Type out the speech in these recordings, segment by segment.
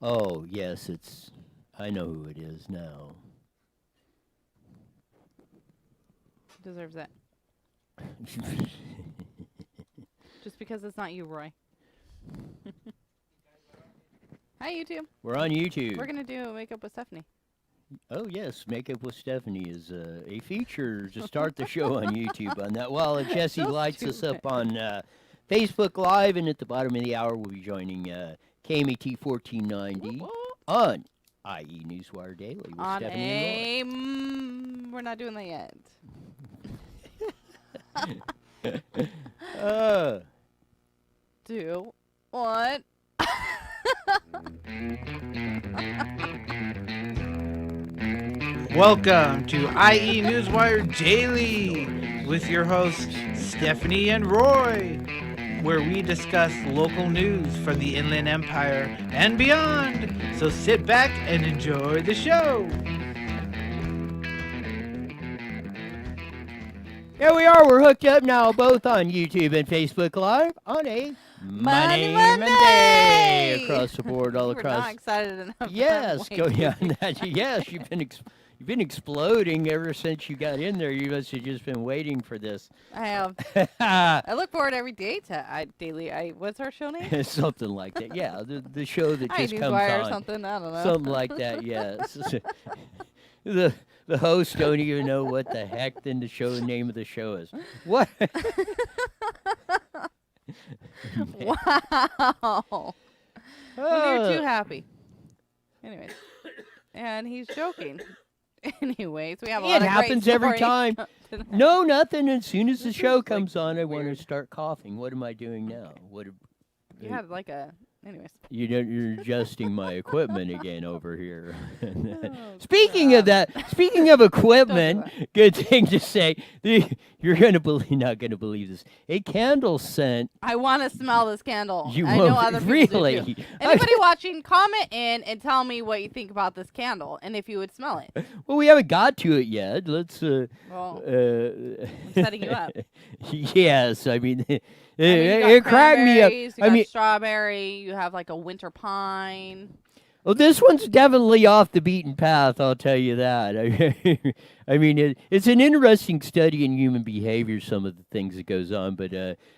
Oh, yes, I know who it is now. Deserves that. Just because it's not you, Roy. Hi, YouTube. We're on YouTube. We're gonna do Makeup with Stephanie. Oh, yes, Makeup with Stephanie is a feature to start the show on YouTube on that. While Jesse So lights us up stupid. on Facebook Live, and at the bottom of the hour, we'll be joining KMET 1490 Whoop, whoop. on IE Newswire Daily with On Stephanie and we're not doing that yet. Roy. Do what? Welcome to IE Newswire Daily with your hosts Stephanie and Roy, where we discuss local news from the Inland Empire and beyond. So sit back and enjoy the show. Here we are. We're hooked up now, both on YouTube and Facebook Live on a Money Monday Monday! across the board, all We're across. not excited enough. Yes, I'm go waiting. yeah. Yes, you've been exploding ever since you got in there. You must have just been waiting for this. I have. I look forward every day to daily. What's our show name? Something like that. Yeah, the show that I just comes Newswire or on. something. I don't know. Something like that. Yes. The hosts don't even know what the heck then the name of the show is. What? Wow. When you're too Oh. happy. Anyways. And he's joking. Anyways, we have a lot It of happens great every stories time. tonight. No, nothing. As soon as the This show is, comes on, I want to weird. start coughing. What am I doing now? You had like a. Anyways. You're adjusting my equipment again over here. Oh, Speaking of crap. that, speaking of equipment, good thing to say. You're not gonna believe this. A candle scent. I want to smell this candle. You I know won't other people really. do too. Anybody watching, comment in and tell me what you think about this candle and if you would smell it. Well, we haven't got to it yet. Let's. Well, I'm setting you up. Yes, I mean, I mean, you got it cracked me up. cranberries, You I got mean, strawberry. You have like a winter pine. well, this one's definitely off the beaten path. I'll tell you that. I mean, it's an interesting study in human behavior. Some of the things that goes on, but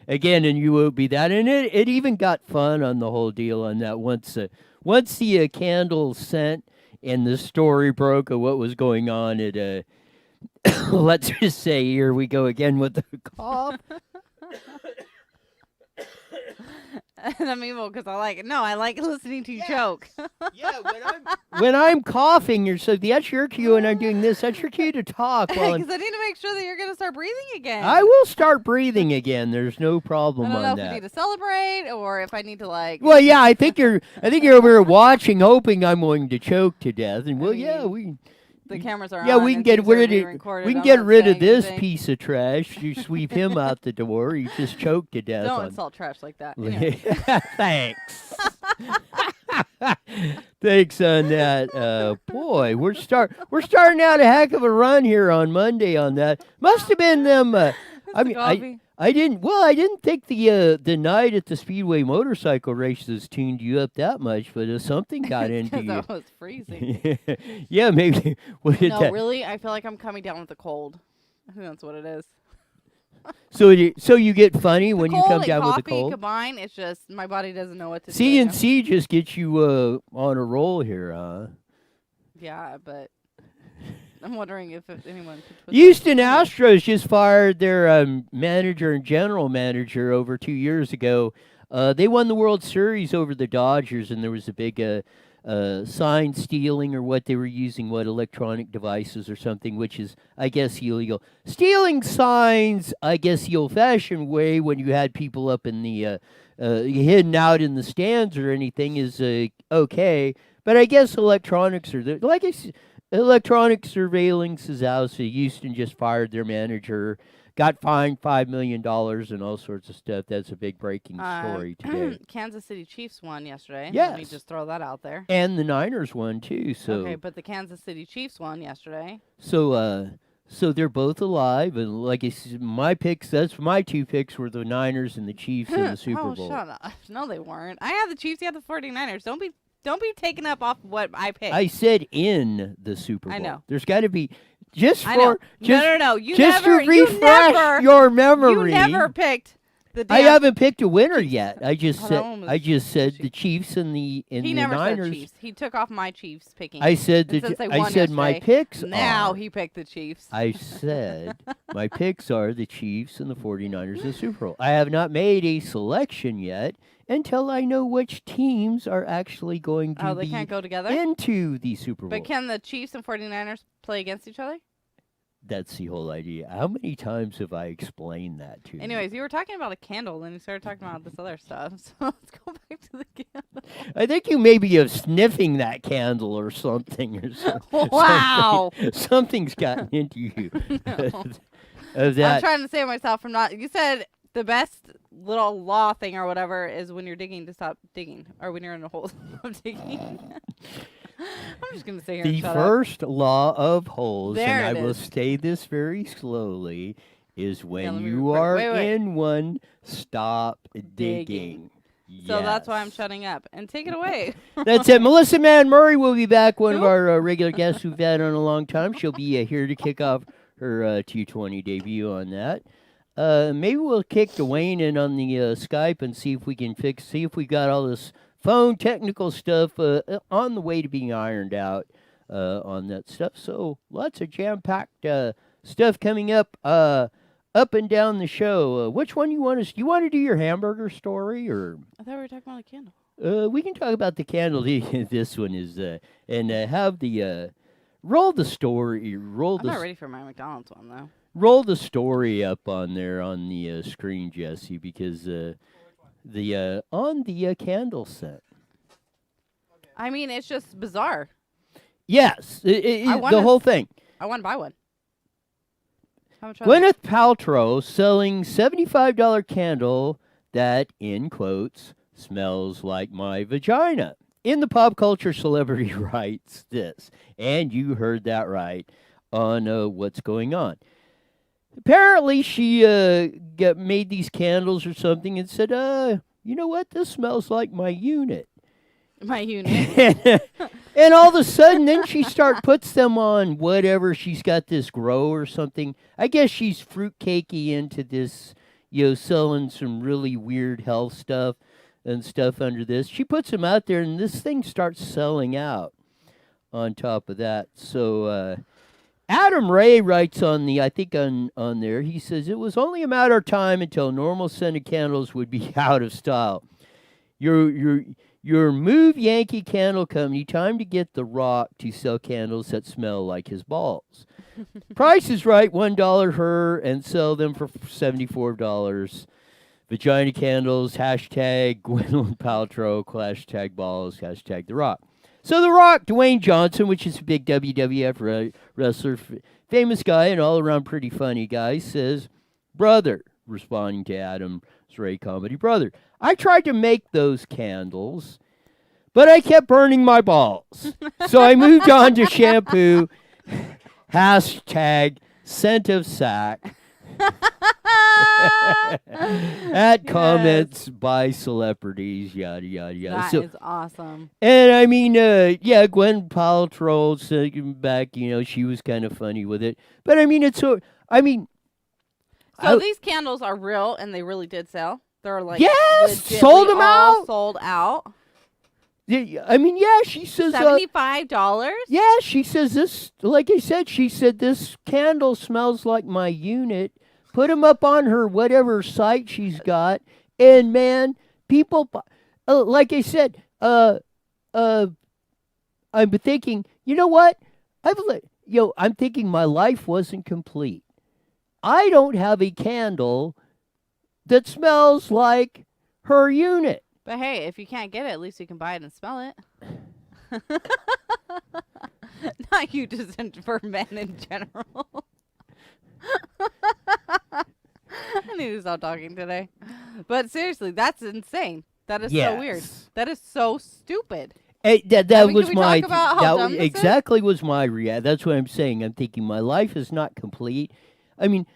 again, and you won't be that. And it even got fun on the whole deal on that once the candle scent and the story broke of what was going on. It let's just say here we go again with the cough. And I'm evil because I like it. No, I like listening to you choke. Yeah, when I'm coughing, that's your cue, and I'm doing this. That's your cue to talk. While Because I need to make sure that you're going to start breathing again. I will start breathing again. There's no problem I don't know on if we that. need to celebrate or if I need to like. Well, yeah, I think you're over here watching, hoping I'm going to choke to death. And well, I yeah, mean, the cameras are yeah, on. we can and get things are rid being of recorded. we can I'm get not rid of saying this anything. piece of trash. You sweep him out the door. You just choke to death. Don't on- insult trash like that. Anyway. Thanks. Thanks on that. Boy, we're starting out a heck of a run here on Monday on that. Must have been them. I the mean, coffee. I didn't think the night at the Speedway motorcycle races tuned you up that much, but something got into Because you. I was freezing. Yeah, maybe. What did No, that? really, I feel like I'm coming down with a cold. I think that's what it is. So you get funny The when you cold come and down with coffee a cold. combined, it's just my body doesn't know what to do. C right and now. C just gets you on a roll here, huh? Yeah, but I'm wondering if anyone could twist Houston that. Astros just fired their manager and general manager over 2 years ago. They won the World Series over the Dodgers, and there was a big sign stealing or what they were using, electronic devices or something, which is, I guess, illegal. Stealing signs, I guess, the old-fashioned way when you had people up in the hidden out in the stands or anything is okay. But I guess electronics are there. Like I said, electronic surveillance is out. So Houston just fired their manager, got fined $5 million and all sorts of stuff. That's a big breaking story today. Kansas City Chiefs won yesterday. Let me Yes. just throw that out there. And the Niners won too. So Okay, but the Kansas City Chiefs won yesterday. so they're both alive. And like I said, my picks. That's my two picks were the Niners and the Chiefs in the Super Oh, Bowl. shut up. No, they weren't. I had the Chiefs, you had the 49ers. Don't be Don't be taken up off what I picked. I said in the Super Bowl. I know. There's got to be just I know. for just No. You just never, to refresh your memory. You never picked the damn. I haven't picked a winner yet. I just Oh, said that one was the Chiefs and the He never Niners. said Chiefs. He took off my Chiefs picking. I said And since they I won said my yesterday, picks Now are. he picked the Chiefs. I said my picks are the Chiefs and the 49ers in the Super Bowl. I have not made a selection yet until I know which teams are actually going to They be can't go together? into the Super Bowl. But can the Chiefs and 49ers play against each other? That's the whole idea. How many times have I explained that to you? Anyways, you were talking about a candle, and you started talking about this other stuff. So let's go back to the candle. I think you maybe are sniffing that candle or something. Wow. Something's gotten into you. No. Of that. I'm trying to save myself from not. You said the best little law thing or whatever is when you're digging to stop digging, or when you're in a hole, stop digging. I'm just gonna say here. The and shut first law of holes, There and it I will is. say this very slowly, is when let me you record- are wait. in one, stop Digging. digging. So that's why I'm Yes. shutting up. And take it away. That's it. Melissa Mann Murray will be back, one of our regular guests we've had on a long time. She'll be here to kick off her 220 debut on that. Maybe we'll kick Dwayne in on the Skype and see if we can see if we got all this phone technical stuff on the way to being ironed out on that stuff. So lots of jam-packed stuff coming up and down the show. Which one you want to? You want to do your hamburger story or? I thought we were talking about a candle. We can talk about the candle. This one is and have the roll the story. I'm not ready for my McDonald's one though. Roll the story up on there on the screen, Jesse, because the on the candle set. I mean, it's just bizarre. Yes, I the whole thing. I want to buy one. How much? Gwyneth Paltrow selling $75 candle that, in quotes, smells like my vagina. In the pop culture celebrity writes this, and you heard that right on what's going on. Apparently, she made these candles or something and said, you know what? This smells like my unit. My unit. And all of a sudden, then she puts them on whatever. She's got this grow or something. I guess she's fruitcakey into this, selling some really weird health stuff and stuff under this. She puts them out there, and this thing starts selling out on top of that. So Adam Ray writes on there, he says, it was only a matter of time until normal scented candles would be out of style. Your Move Yankee Candle Company, time to get The Rock to sell candles that smell like his balls. Price is right, $1 her, and sell them for $74. Vagina candles, hashtag Gwyneth Paltrow, hashtag balls, hashtag The Rock. So The Rock, Dwayne Johnson, which is a big WWF wrestler, famous guy and all around pretty funny guy, says, brother, responding to Adam's Ray comedy, brother, I tried to make those candles, but I kept burning my balls. So I moved on to shampoo, hashtag scent of sack. At comments by celebrities, yada, yada, yada. That is awesome. And I mean, Gwen Paltrow said back, she was kind of funny with it. But I mean, So these candles are real, and they really did sell. They're like sold them out. Sold out. I mean, she says $75. Yeah, she says this. Like I said, she said this candle smells like my unit. Put them up on her whatever site she's got, and man, people. Like I said, I'm thinking. You know what? I'm thinking my life wasn't complete. I don't have a candle that smells like her unit. But hey, if you can't get it, at least you can buy it and smell it. Not you, just for men in general. I need to stop talking today. But seriously, that's insane. That is so weird. That is so stupid. Hey, that was can we my talk about how dumb this exactly was my reaction. That's what I'm saying. I'm thinking my life is not complete. I mean,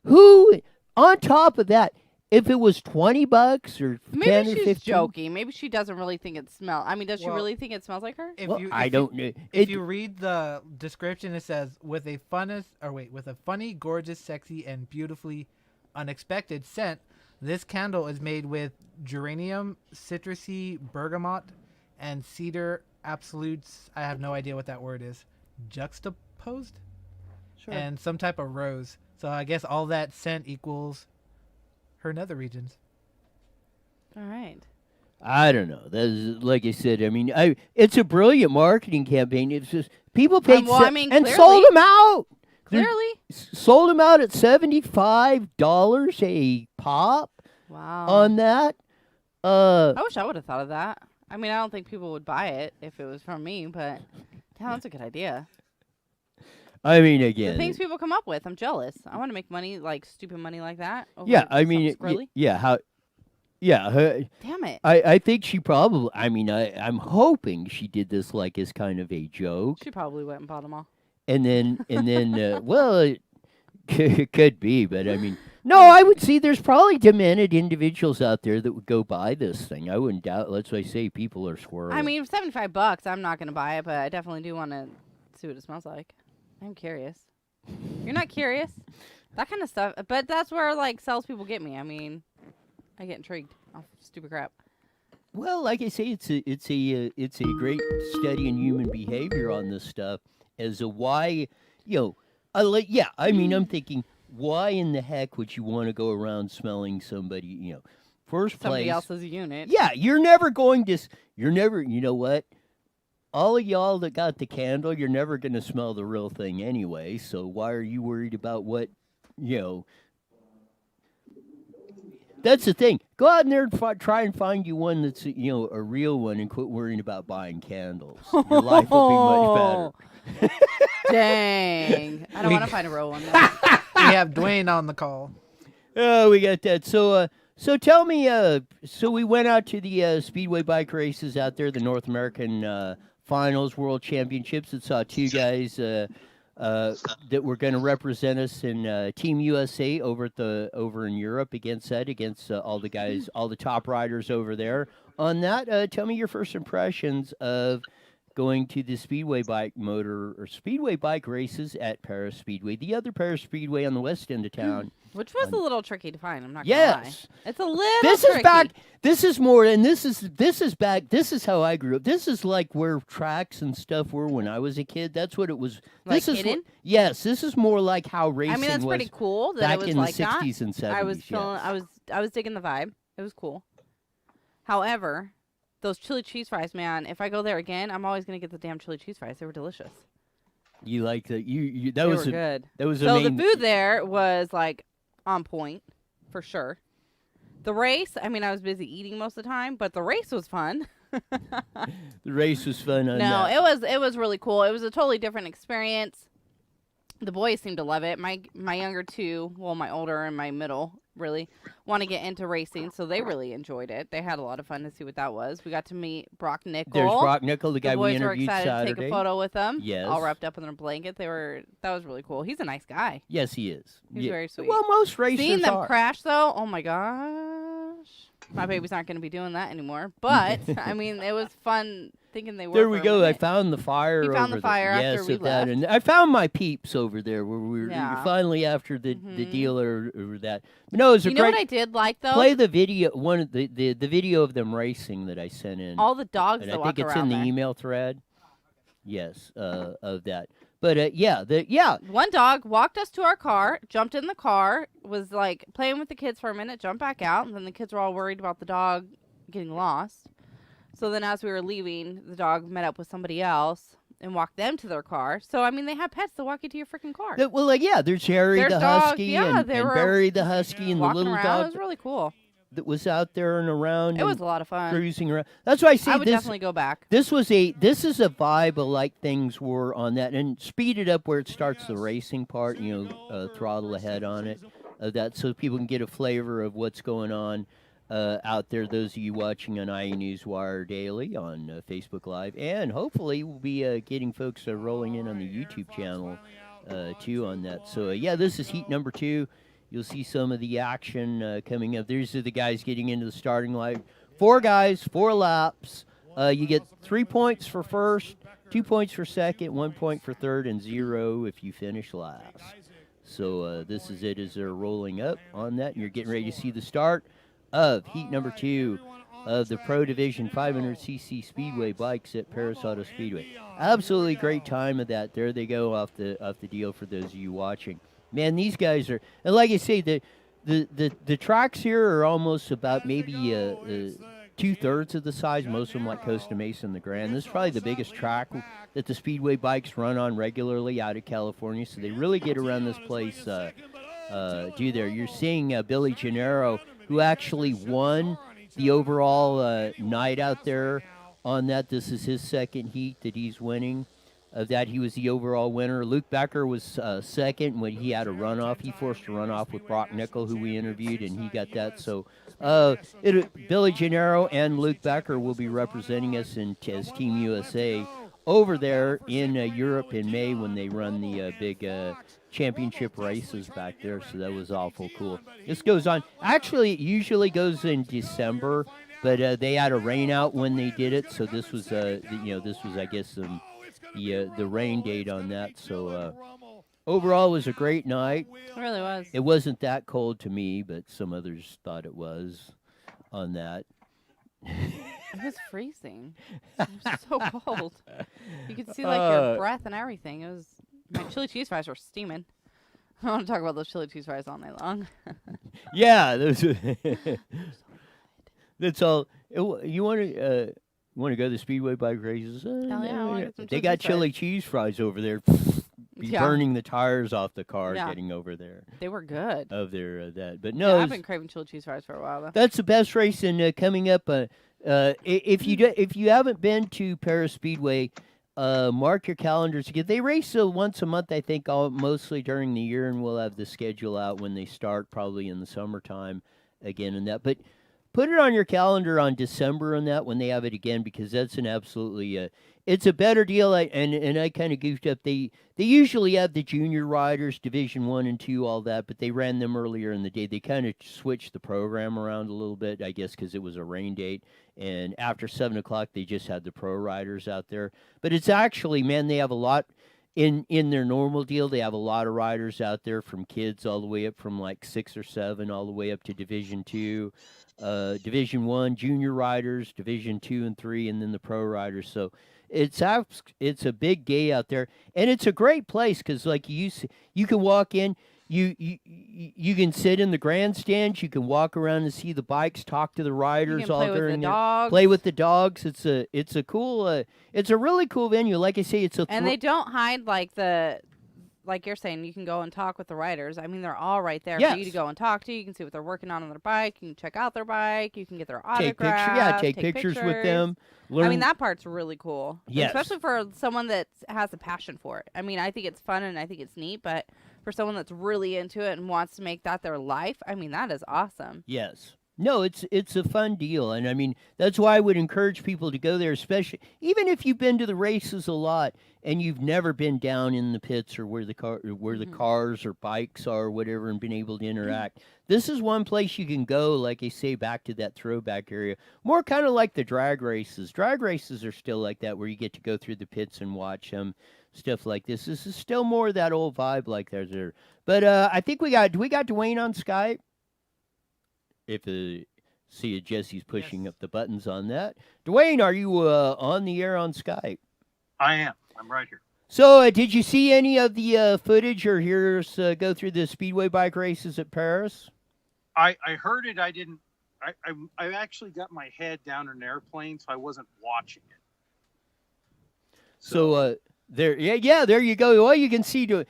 who on top of that, if it was $20 or 10 Maybe or she's 15, joking. Maybe she doesn't really think it smells. I mean, does she Well, really think it smells like her? If well, you, I if don't you, know. if you read the description, it says with a funny, gorgeous, sexy, and beautifully unexpected scent. This candle is made with geranium, citrusy, bergamot, and cedar absolutes. I have no idea what that word is. Juxtaposed, Sure. and some type of rose. So I guess all that scent equals her nether regions. All right. I don't know. That's like I said. I mean, it's a brilliant marketing campaign. It's just people paid well, I mean, and clearly- sold them out. They're- Clearly. Sold them out at $75 a pop Wow. on that. I wish I would have thought of that. I mean, I don't think people would buy it if it was from me, but damn, that's a good idea. I mean, The again, things people come up with, I'm jealous. I want to make money, like stupid money like that. over yeah. I something mean, squirrely. yeah. Damn it. I think she probably. I mean, I'm hoping she did this like as kind of a joke, She probably went and bought them all. and then well, it could be, but I mean. No, I would see there's probably demented individuals out there that would go buy this thing. I wouldn't doubt. Let's say people are squirrely. I mean, $75, I'm not gonna buy it, but I definitely do want to see what it smells like. I'm curious. You're not curious? That kind of stuff. But that's where like salespeople get me. I mean, I get intrigued off stupid crap. well, like I say, it's a great study in human behavior on this stuff as to why, I mean, I'm thinking, why in the heck would you want to go around smelling somebody, first Somebody place? else's unit. Yeah, you're never going to. You're never. You know what? All of y'all that got the candle, you're never going to smell the real thing anyway. So why are you worried about what? That's the thing. Go out in there and try and find you one that's a real one, and quit worrying about buying candles. Your life will be much better. Dang. I don't We- want to find a real one. Though. We have Dwayne on the call. Oh, we got that. So tell me. So we went out to the speedway bike races out there, the North American Finals, World Championships, and saw two guys that were going to represent us in Team USA over in Europe against all the guys, all the top riders over there. On that, tell me your first impressions of going to the speedway bike races at Paris Speedway, the other Paris Speedway on the west end of town. Which was a little tricky to find. I'm not gonna Yes. lie. It's a little This tricky. is back. This is more, and this is back. This is how I grew up. This is like where tracks and stuff were when I was a kid. That's what it was. Like this is hidden? yes. This is more like how racing I mean, that's was pretty cool that back it was in like the that. 60s and 70s. I was feeling. yes. I was digging the vibe. It was cool. However, those chili cheese fries, man. If I go there again, I'm always gonna get the damn chili cheese fries. They were delicious. You like that? You that They was were a, good. that was So a main. the food there was like on point, for sure. The race, I mean, I was busy eating most of the time, but the race was fun. The race was fun. On No, that. it was really cool. It was a totally different experience. The boys seemed to love it. My younger two, well, my older and my middle, really want to get into racing, so they really enjoyed it. They had a lot of fun to see what that was. We got to meet Brock Nickel. There's Brock Nickel, the guy The boys we interviewed were excited Saturday. to take a photo with them. Yes. All wrapped up in their blanket. That was really cool. He's a nice guy. Yes, he is. He's very sweet. Well, most racers Seeing them are. crash though, oh my gosh. My baby's not going to be doing that anymore. But I mean, it was fun thinking they were. There we for a go. I minute. found the fire. You found the over fire there. after yes, we of that. left. And I found my peeps over there where we were Yeah. finally after the Mhm. deal or that. But no, it was a You know great. what I did like though? Play the video. One of the video of them racing that I sent in. All the dogs and that I walk think it's around in the there. email thread. Yes, of that. But One dog walked us to our car, jumped in the car, was like playing with the kids for a minute, jumped back out, and then the kids were all worried about the dog getting lost. So then as we were leaving, the dog met up with somebody else and walked them to their car. So I mean, they have pets that walk you to your freaking car. there's Harry There's the dogs, husky yeah, and they were Barry the husky and the walking little around, it dog was really cool. that was out there and around. It and was a lot of fun. cruising around. That's why I see I would this. definitely go back. This is a vibe of like things were on that, and speed it up where it starts the racing part. Throttle ahead on it, that so people can get a flavor of what's going on out there. Those of you watching on IE Newswire Daily on Facebook Live, and hopefully we'll be getting folks rolling in on the YouTube channel too on that. So this is heat number 2. You'll see some of the action coming up. These are the guys getting into the starting line. 4 guys, 4 laps. You get 3 points for first, 2 points for second, 1 point for third, and 0 if you finish last. So this is it as they're rolling up on that. And you're getting ready to see the start of heat number 2 of the Pro Division 500cc Speedway bikes at Paris Auto Speedway. Absolutely great time of that. There they go off the deal for those of you watching. Man, these guys are, and like I say, the tracks here are almost about maybe 2/3 of the size. Most of them like Costa Mesa and the Grand. This is probably the biggest track that the Speedway bikes run on regularly out of California. So they really get around this place. Do there. You're seeing Billy Gennaro, who actually won the overall night out there on that. This is his second heat that he's winning. Of that, he was the overall winner. Luke Becker was second when he had a runoff. He forced a runoff with Brock Nickel, who we interviewed, and he got that. So Billy Gennaro and Luke Becker will be representing us as Team USA over there in Europe in May when they run the big championship races back there. So that was awful cool. This goes on. Actually, it usually goes in December, but they had a rain out when they did it. So this was, this was, I guess, the rain date on that. So overall, it was a great night. It really was. It wasn't that cold to me, but some others thought it was on that. It was freezing. It was so cold. You could see like your breath and everything. It was, my chili cheese fries were steaming. I want to talk about those chili cheese fries all night long. Yeah, those. That's all. You want to go to the Speedway bike races? Hell yeah, I wanna get some they chili got cheese chili cheese fries over there. Be Yeah. burning the tires off the car Yeah. getting over there. They were good. Of their that, but Yeah, no, I've been craving chili cheese fries for a while though. that's the best race in coming up. If you haven't been to Paris Speedway, mark your calendars again. They race once a month, I think, mostly during the year, and we'll have the schedule out when they start, probably in the summertime again and that. But put it on your calendar on December on that when they have it again, because that's an absolutely it's a better deal. And I kind of goofed up. They usually have the junior riders, Division 1 and 2, all that, but they ran them earlier in the day. They kind of switched the program around a little bit, I guess, because it was a rain date. And after 7 o'clock, they just had the pro riders out there. But it's actually, man, they have a lot in their normal deal. They have a lot of riders out there, from kids all the way up from like 6 or 7, all the way up to Division 2. Division 1 junior riders, Division 2 and 3, and then the pro riders. So it's a big day out there, and it's a great place because, like, you can walk in, you can sit in the grandstands, you can walk around and see the bikes, talk to the riders all during play with the dogs. It's a cool it's a really cool venue. Like I say, and they don't hide like you're saying, you can go and talk with the riders. I mean, they're all right there for you to go and talk to. You can see what they're working on their bike. You can check out their bike. You can get their autographs. Take pictures with them. Learn. I mean, that part's really cool. Yes. Especially for someone that has a passion for it. I mean, I think it's fun and I think it's neat, but for someone that's really into it and wants to make that their life, I mean, that is awesome. Yes. No, it's a fun deal, and I mean that's why I would encourage people to go there, especially even if you've been to the races a lot and you've never been down in the pits or where the cars or bikes are or whatever, and been able to interact. This is one place you can go, like I say, back to that throwback area, more kind of like the drag races. Drag races are still like that, where you get to go through the pits and watch them, stuff like this. This is still more of that old vibe like there's there. But I think we got Dwayne on Skype. If see Jesse's pushing up the buttons on that. Dwayne, are you on the air on Skype? I am. I'm right here. So did you see any of the footage or hear us go through the Speedway bike races at Paris? I heard it. I didn't. I actually got my head down in an airplane, so I wasn't watching it. So there you go. Well, you can see that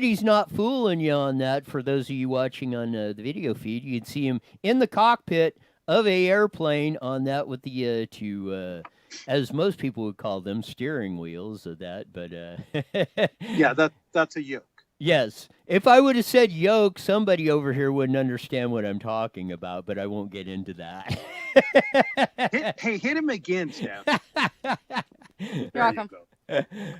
he's not fooling you on that. For those of you watching on the video feed, you can see him in the cockpit of a airplane on that with the as most people would call them, steering wheels of that. But yeah, that's a yoke. Yes. If I would have said yoke, somebody over here wouldn't understand what I'm talking about, but I won't get into that. Hit him again, Steph. You're welcome.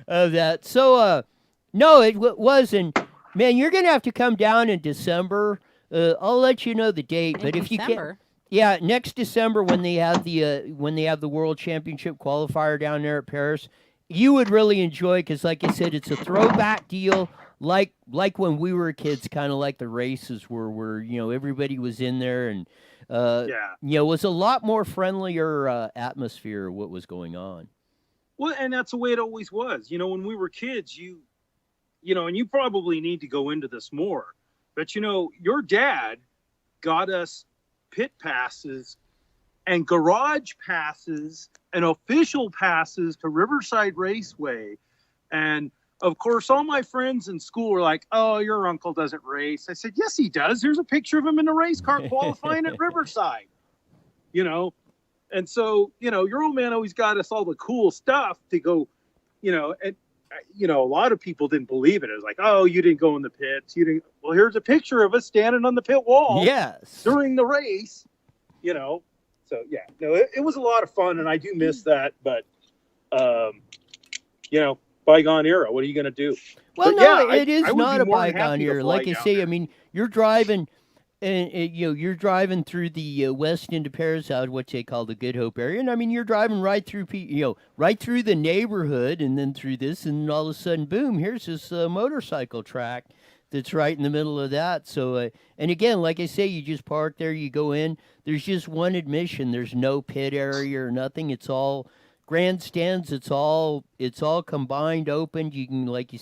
Of that. So, no, it wasn't. Man, you're going to have to come down in December I'll let you know the date, In but if you can't, December. yeah, next December when they have the World Championship qualifier down there at Paris, you would really enjoy because, like I said, it's a throwback deal, like when we were kids, kind of like the races were, where everybody was in there and Yeah. it was a lot more friendlier atmosphere of what was going on. Well, and that's the way it always was. When we were kids, and you probably need to go into this more, but your dad got us pit passes and garage passes and official passes to Riverside Raceway. And of course, all my friends in school were like, "Oh, your uncle doesn't race." I said, "Yes, he does. There's a picture of him in a race car qualifying at Riverside." And so, your old man always got us all the cool stuff to go, and a lot of people didn't believe it. It was like, "Oh, you didn't go in the pits. You didn't." Well, here's a picture of us standing on the pit wall Yes. during the race, So yeah, no, it was a lot of fun, and I do miss that. But, bygone era. What are you going to do? Well, But no, yeah, it is I would not be a more than bygone happy to era. fly Like I down say, there. I mean, you're driving, and you're driving through the west into Paris, out what they call the Good Hope area, and I mean, you're driving right through, right through the neighborhood, and then through this, and all of a sudden, boom! Here's this motorcycle track that's right in the middle of that. So, and again, like I say, you just park there, you go in. There's just one admission. There's no pit area or nothing. It's all grandstands. It's all combined, open. You can, like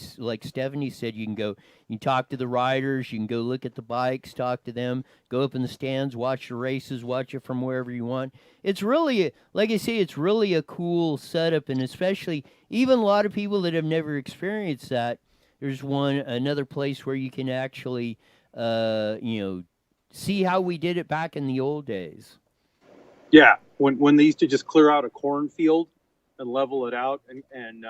Stephanie said, you can talk to the riders. You can go look at the bikes, talk to them, go up in the stands, watch the races, watch it from wherever you want. It's really, like I say, it's really a cool setup, and especially even a lot of people that have never experienced that. There's another place where you can actually, see how we did it back in the old days. Yeah, when they used to just clear out a cornfield and level it out and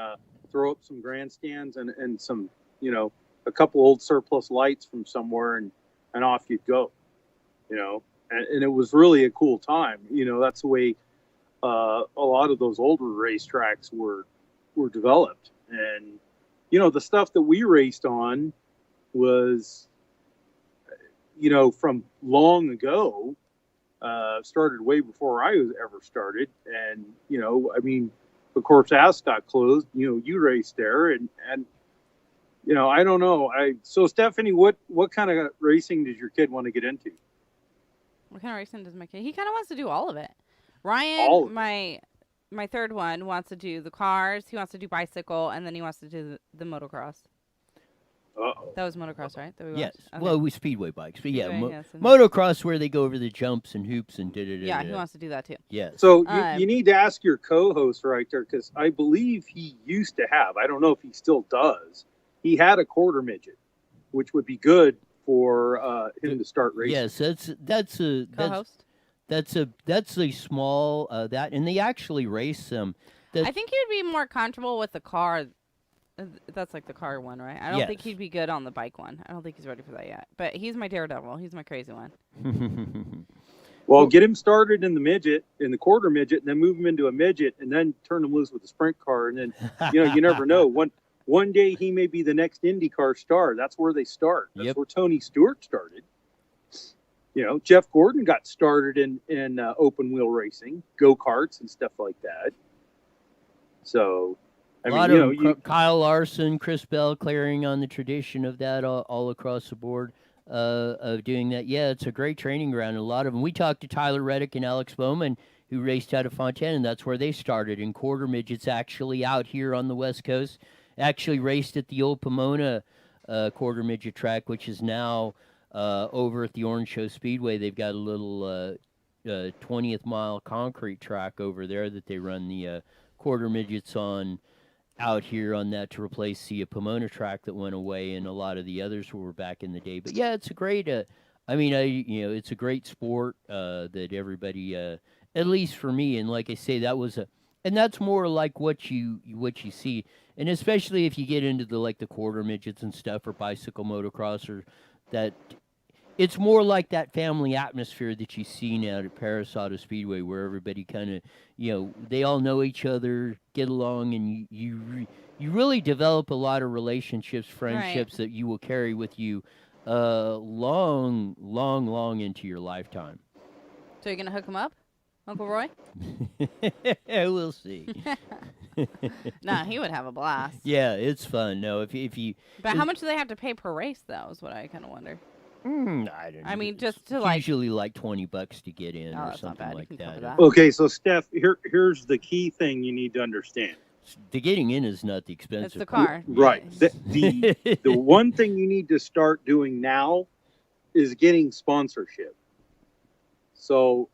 throw up some grandstands and some, a couple old surplus lights from somewhere and off you'd go, and it was really a cool time. That's the way a lot of those older racetracks were developed. And, the stuff that we raced on was, from long ago, started way before I was ever started. And, I mean, of course, Ascot closed, you raced there and, I don't know. So Stephanie, what kind of racing does your kid want to get into? What kind of racing does my kid? He kind of wants to do all of it. All Ryan, of my third one, wants to do the cars. He wants to do bicycle, and then he wants to do the motocross. Uh-oh. That was motocross, right? That we Yes. watched? Okay. Well, we speedway bikes, but yeah, Speedway, yes, and- motocross where they go over the jumps and hoops and did it. Yeah, he wants to do that too. Yes. So you need to ask your co-host right there, because I believe he used to have, I don't know if he still does, he had a quarter midget, which would be good for him to start racing. Yes, that's a Co-host. that's a small that, and they actually race them. I think he'd be more comfortable with the car. That's like the car one, right? I don't think Yes. he'd be good on the bike one. I don't think he's ready for that yet. But he's my daredevil. He's my crazy one. Well, get him started in the quarter midget, and then move him into a midget, and then turn him loose with the sprint car. And then, you never know. One day he may be the next IndyCar star. That's where they start. That's Yep. where Tony Stewart started. Jeff Gordon got started in open wheel racing, go-karts and stuff like that. So, A lot of Kyle Larson, Chris Bell clearing on the tradition of that all across the board of doing that. Yeah, it's a great training ground. A lot of them. We talked to Tyler Reddick and Alex Bowman, who raced out of Fontana, and that's where they started in quarter midgets. Actually, out here on the West Coast, actually raced at the old Pomona quarter midget track, which is now over at the Orange Show Speedway. They've got a little 20th mile concrete track over there that they run the quarter midgets on out here on that to replace the Pomona track that went away, and a lot of the others were back in the day. But yeah, it's a great. It's a great sport that everybody, at least for me, and like I say, and that's more like what you see, and especially if you get into the quarter midgets and stuff, or bicycle motocross, or that. It's more like that family atmosphere that you see now at Paris Auto Speedway, where everybody kind of, they all know each other, get along, and you really develop a lot of relationships, friendships that you will carry with you long into your lifetime. So you're gonna hook him up, Uncle Roy? We'll see. Nah, he would have a blast. Yeah, it's fun. No, if you. But how much do they have to pay per race, though? Is what I kind of wonder. I don't know. I mean, just to It's like. usually like $20 to get in Oh, or that's not something bad. You like can cover that. that. Okay, so Steph, here's the key thing you need to understand. The getting in is not the expensive. It's the part. car. Right. Yes. The one thing you need to start doing now is getting sponsorship. So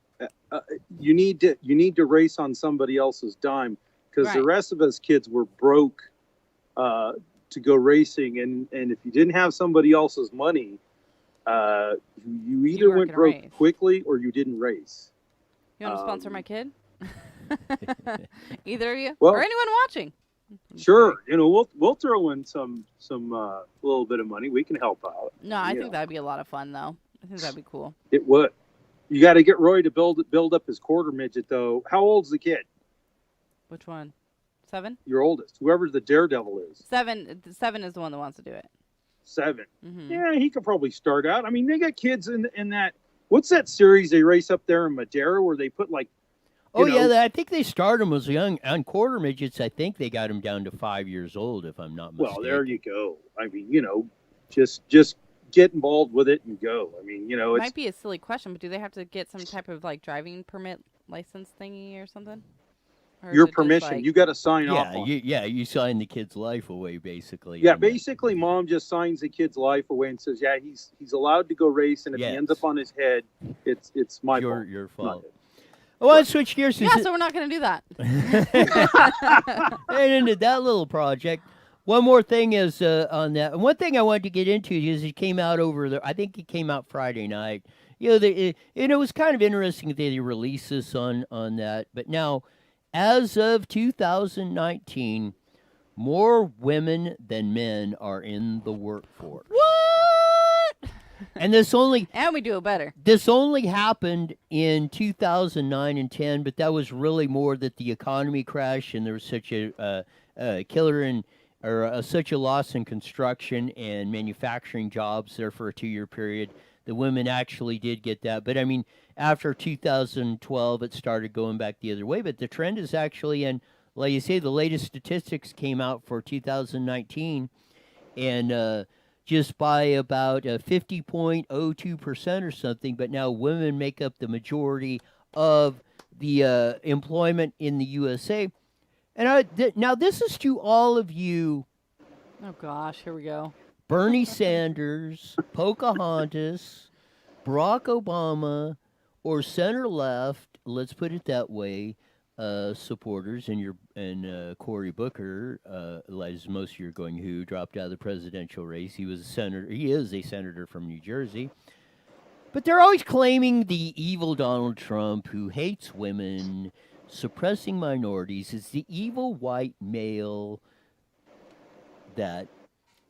you need to race on somebody else's dime, because the Right. rest of us kids were broke to go racing, and if you didn't have somebody else's money, you either weren't went gonna broke race. quickly or you didn't race. You want to sponsor my kid? Either of you, Well, or anyone watching? I'm just Sure, kidding. we'll throw in some little bit of money. We can help out. No, I You think know, that'd be a lot of fun, though. I think that'd be cool. it would. You got to get Roy to build up his quarter midget, though. How old's the kid? Which one? 7? Your oldest, whoever the daredevil is. 7. 7 is the one that wants to do it. 7. Hmm. Yeah, he could probably start out. I mean, they got kids in that. What's that series they race up there in Madeira where they put like? Oh you know, yeah, I think they started them as young on quarter midgets. I think they got them down to 5 years old, if I'm not mistaken. Well, there you go. I mean, just get involved with it and go. I mean, It it's might be a silly question, but do they have to get some type of like driving permit license thingy or something? Or is your it just, permission. like- You got to sign off Yeah, on. you sign the kid's life away, basically. Yeah, on that. basically, mom just signs the kid's life away and says, "Yeah, he's allowed to go race, and if he ends Yes. up on his head, it's my fault." Your not fault. his." I want to switch gears. Yeah, so we're not gonna do that. And into that little project. One more thing is on that. And one thing I wanted to get into is it came out I think it came out Friday night. It was kind of interesting that they released this on that. But now, as of 2019, more women than men are in the workforce. What? And this only And we do it better. This only happened in 2009 and 10, but that was really more that the economy crashed and there was such a such a loss in construction and manufacturing jobs there for a 2-year period. The women actually did get that, but I mean, after 2012, it started going back the other way. But the trend is actually, and like you say, the latest statistics came out for 2019, and just by about 50.02% or something, but now women make up the majority of the employment in the USA. And now this is to all of you, Oh gosh, here we go. Bernie Sanders, Pocahontas, Barack Obama, or center left, let's put it that way, supporters, and Cory Booker, as most of you are going, who dropped out of the presidential race. He was a senator. He is a senator from New Jersey. But they're always claiming the evil Donald Trump, who hates women, suppressing minorities, is the evil white male that,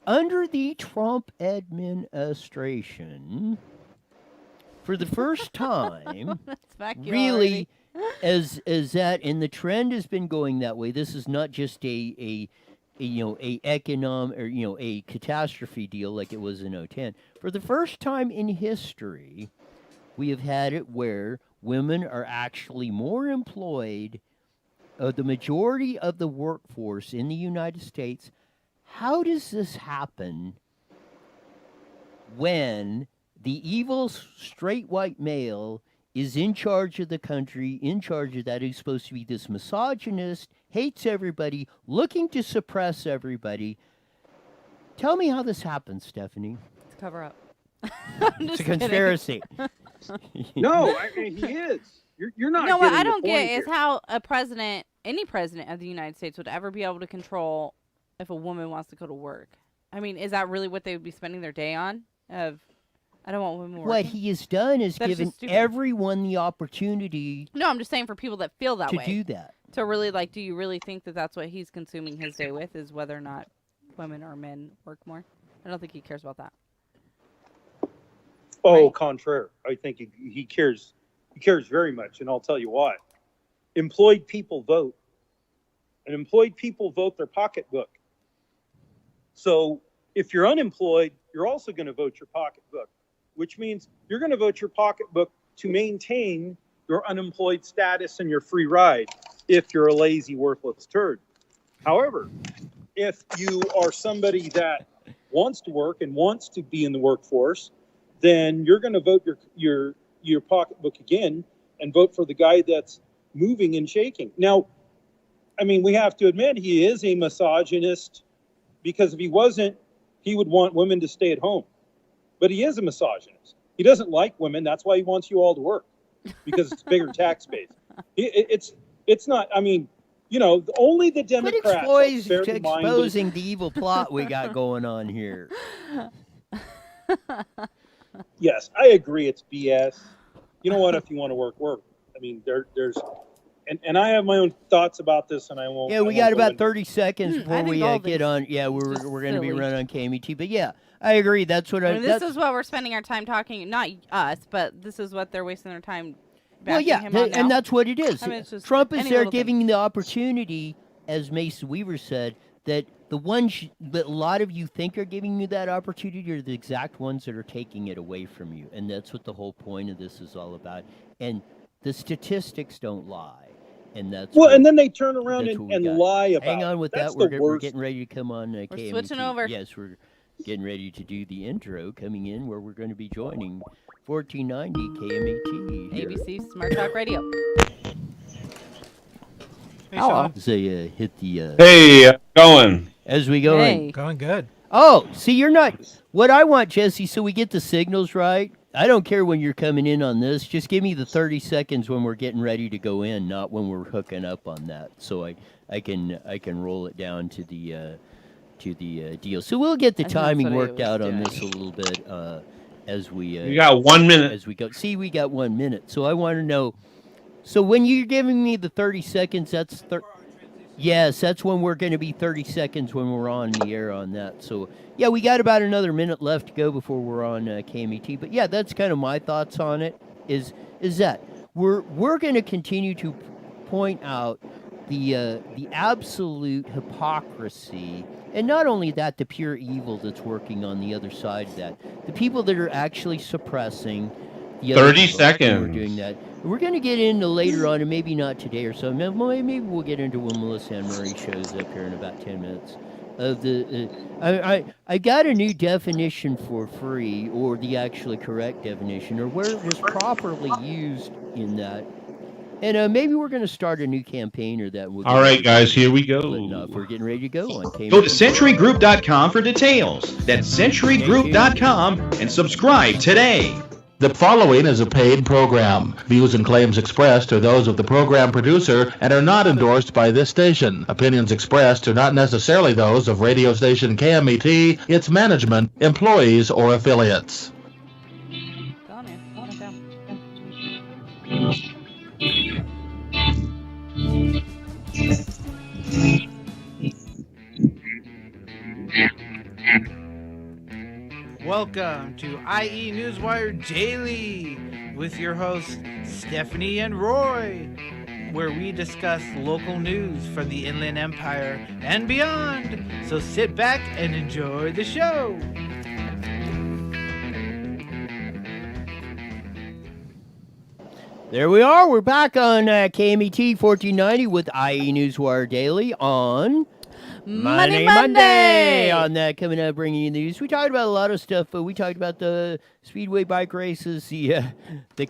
under the Trump administration, for the first time, That's back you really, already. as that, and the trend has been going that way. This is not just a economic or a catastrophe deal like it was in 2010. For the first time in history, we have had it where women are actually more employed. The majority of the workforce in the United States. How does this happen when the evil straight white male is in charge of the country, in charge of that, who's supposed to be this misogynist, hates everybody, looking to suppress everybody? Tell me how this happens, Stephanie. It's a cover up. It's a conspiracy. No, I mean, he is. You're not. No, what getting I the don't point get is here. how any president of the United States would ever be able to control if a woman wants to go to work. I mean, is that really what they would be spending their day on? I don't want women working. What he has done is That's given just stupid. everyone the opportunity No, I'm just saying for people that feel that to way. do that. To really, like, do you really think that that's what he's consuming his day with, is whether or not women or men work more? I don't think he cares about that. Oh, right? contraire. I think he cares. He cares very much, and I'll tell you why. Employed people vote, and employed people vote their pocketbook. So if you're unemployed, you're also going to vote your pocketbook, which means you're going to vote your pocketbook to maintain your unemployed status and your free ride if you're a lazy, worthless turd. However, if you are somebody that wants to work and wants to be in the workforce, then you're going to vote your pocketbook again and vote for the guy that's moving and shaking. Now, I mean, we have to admit he is a misogynist, because if he wasn't, he would want women to stay at home. But he is a misogynist. He doesn't like women. That's why he wants you all to work, because it's bigger tax base. It's not, I mean, you know, only the Democrats are fair-minded. Exposing the evil plot we got going on here. Yes, I agree. It's BS. You know what? If you want to work. I mean, there's, and I have my own thoughts about this, and I won't. Yeah, we got about 30 seconds before we get on. Yeah, we're going to be silly. running on KMET. But yeah, I agree. That's what I mean, this is what we're spending our time talking. Not us, but this is what they're wasting their time. Well, yeah, him on now. and that's what it is. I mean, it's just Trump is any there little giving you the opportunity, as Mason Weaver said, that the ones that a lot of you think are giving you that opportunity are the exact ones that are taking it away from you. And that's what the whole point of this is all about. And the statistics don't lie. And that's and then they turn around and lie about it. Hang on with that's that. the We're worst. getting ready to come on KMT. We're switching over. Yes, we're getting ready to do the intro coming in, where we're going to be joining 1490 KMAT here. ABC Smart Talk Radio. Hey, Hello. Sean. So hit the Hey, going. as we go in. Hey. Going good. Oh, see, you're not. What I want, Jesse, so we get the signals right. I don't care when you're coming in on this. Just give me the 30 seconds when we're getting ready to go in, not when we're hooking up on that. So I can roll it down to the deal. So we'll get the I think that's timing what I worked was out on doing. this a little bit as we. You got 1 minute. As we go. See, we got 1 minute. So I want to know. So when you're giving me the 30 seconds, that's yes, that's when we're going to be 30 seconds when we're on the air on that. So yeah, we got about another minute left to go before we're on KMET. But yeah, that's kind of my thoughts on it. Is that we're going to continue to point out the absolute hypocrisy, and not only that, the pure evil that's working on the other side of that. The people that are actually suppressing the other 30 people who are seconds. doing that. We're going to get into later on, and maybe not today or so. Maybe we'll get into when Melissa Ann Murray shows up here in about 10 minutes. Of the, I got a new definition for free, or the actually correct definition, or where it is properly used in that. And maybe we're going to start a new campaign or that. All right, guys, here we go. We're getting ready to go on. Go to centurygroup.com for details. That's centurygroup.com and subscribe today. The following is a paid program. Views and claims expressed are those of the program producer and are not endorsed by this station. Opinions expressed are not necessarily those of radio station KMET, its management, employees, or affiliates. Go on, man. Go on, Welcome to IE Newswire Daily with your hosts Stephanie and Roy, where we discuss local news from the Inland Empire and beyond. So sit back and enjoy the show. There we are. We're back on KMET 1490 with IE Newswire Daily on Monday. On that, coming up, bringing you the news. We talked about a lot of stuff. We talked about the speedway bike races, the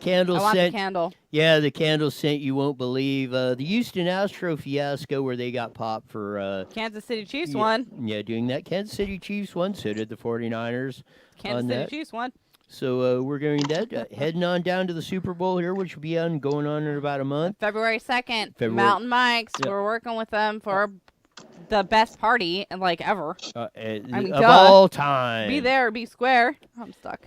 candle I want scent. the candle. Yeah, the candle scent you won't believe. The Houston Astro fiasco where they got popped for Kansas City Chiefs yeah, won. Yeah, doing that. Kansas City Chiefs won. So did the 49ers. Kansas on City that. Chiefs won. So we're going that heading on down to the Super Bowl here, which will be going on in about a month. February 2nd. February- Mountain Mike's. Yep. We're working with them for the best party ever. Of duh. all time. Be there or be square. I'm stuck.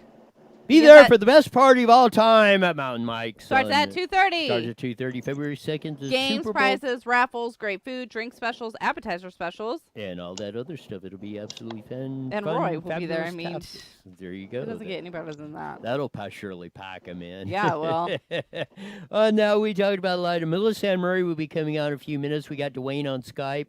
Be You get there that- for the best party of all time at Mountain Mike's. Starts on at the- 2:30. Starts at 2:30, February 2nd. The Games, Super Bowl, prizes, raffles, great food, drink specials, appetizer specials. and all that other stuff. It'll be absolutely fun. And fun, Roy will be there. I fabulous, mean, fabulous. There you go. It doesn't get any better than that. That'll surely pack them in. Yeah, it will. Now we talked about a lot of Melissa Ann Murray will be coming out in a few minutes. We got Dwayne on Skype.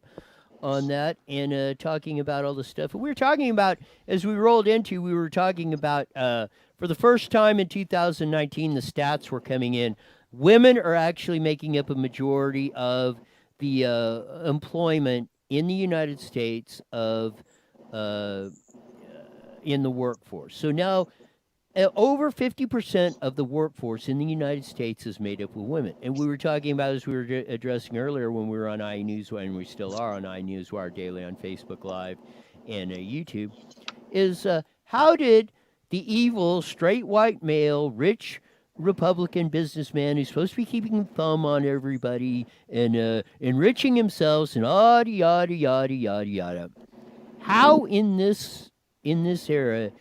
on that and talking about all the stuff. We were talking about, as we rolled into, we were talking about for the first time in 2019, the stats were coming in. Women are actually making up a majority of the employment in the United States of uh, in the workforce. So now over 50% of the workforce in the United States is made up of women. And we were talking about, as we were addressing earlier when we were on iNewsWire, and we still are on iNewsWire daily on Facebook Live and YouTube, is how did the evil, straight white male, rich Republican businessman who's supposed to be keeping a thumb on everybody and enriching himself and yada, yada, yada, yada, yada. How in this era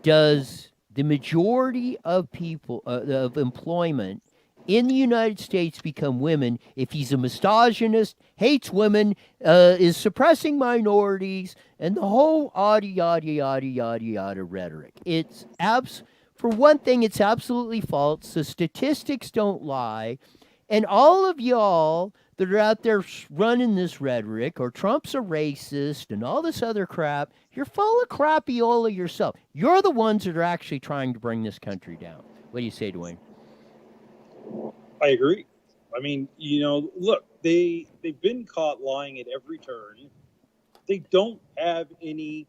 does the majority of people of employment in the United States become women if he's a misogynist, hates women, is suppressing minorities, and the whole yada yada yada yada yada rhetoric? It's for one thing, it's absolutely false. The statistics don't lie, and all of y'all that are out there running this rhetoric, or Trump's a racist and all this other crap, you're full of crapiola yourself. You're the ones that are actually trying to bring this country down. What do you say, Dwayne? I agree. I mean, look, they've been caught lying at every turn. They don't have anything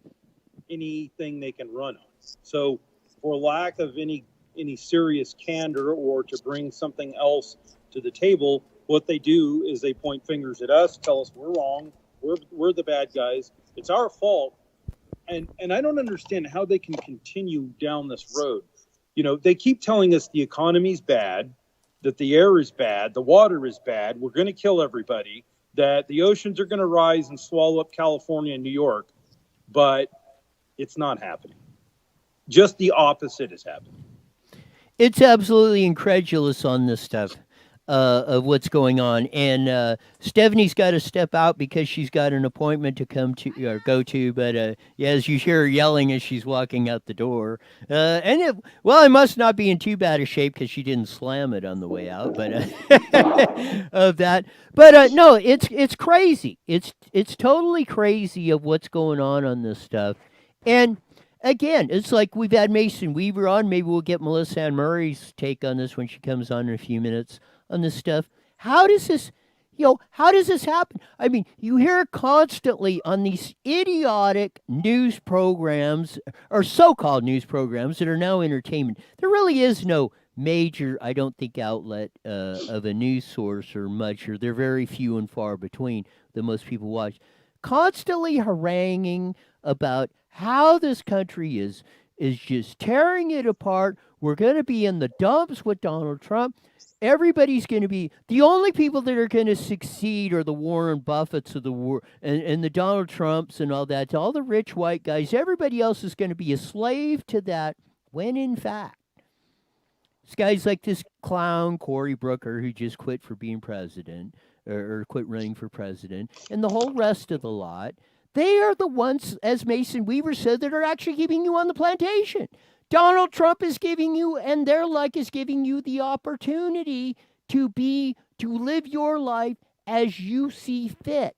they can run on. So, for lack of any serious candor or to bring something else to the table, what they do is they point fingers at us, tell us we're wrong, we're the bad guys, it's our fault, and I don't understand how they can continue down this road. They keep telling us the economy's bad, that the air is bad, the water is bad, we're going to kill everybody, that the oceans are going to rise and swallow up California and New York, but it's not happening. Just the opposite is happening. It's absolutely incredulous on this stuff of what's going on. And Stephanie's got to step out because she's got an appointment to come to or go to. But yeah, as you hear her yelling as she's walking out the door. It must not be in too bad a shape because she didn't slam it on the way out. But of that. But no, it's crazy. It's totally crazy of what's going on this stuff. And again, it's like we've had Mason Weaver on. Maybe we'll get Melissa Ann Murray's take on this when she comes on in a few minutes on this stuff. How does this happen? I mean, you hear constantly on these idiotic news programs or so-called news programs that are now entertainment. There really is no major, I don't think, outlet of a news source or much, or they're very few and far between that most people watch. Constantly haranguing about how this country is just tearing it apart. We're going to be in the dumps with Donald Trump. Everybody's going to be the only people that are going to succeed are the Warren Buffetts of the war and the Donald Trumps and all that. All the rich white guys. Everybody else is going to be a slave to that. When in fact, it's guys like this clown Cory Booker who just quit for being president or quit running for president, and the whole rest of the lot. They are the ones, as Mason Weaver said, that are actually keeping you on the plantation. Donald Trump is giving you, and their like is giving you the opportunity to live your life as you see fit.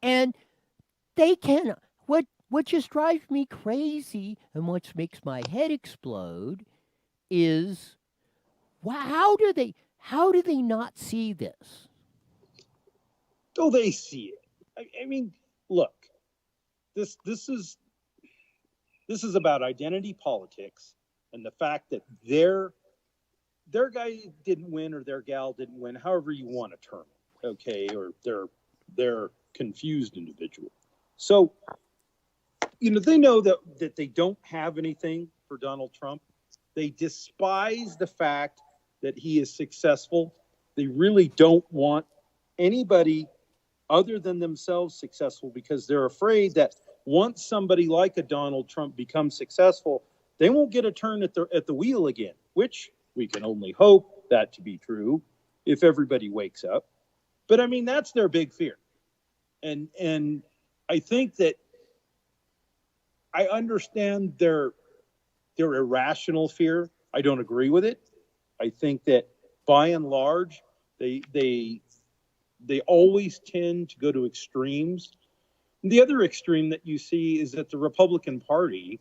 And they can, what just drives me crazy and what makes my head explode is, how do they not see this? Oh, they see it. I mean, look, this is about identity politics and the fact that their guy didn't win or their gal didn't win, however you want to term it, okay, or they're confused individual. So, they know that they don't have anything for Donald Trump. They despise the fact that he is successful. They really don't want anybody other than themselves successful because they're afraid that once somebody like a Donald Trump becomes successful, they won't get a turn at the wheel again, which we can only hope that to be true if everybody wakes up. But I mean, that's their big fear. And I think that I understand their irrational fear. I don't agree with it. I think that by and large, they they always tend to go to extremes. And the other extreme that you see is that the Republican Party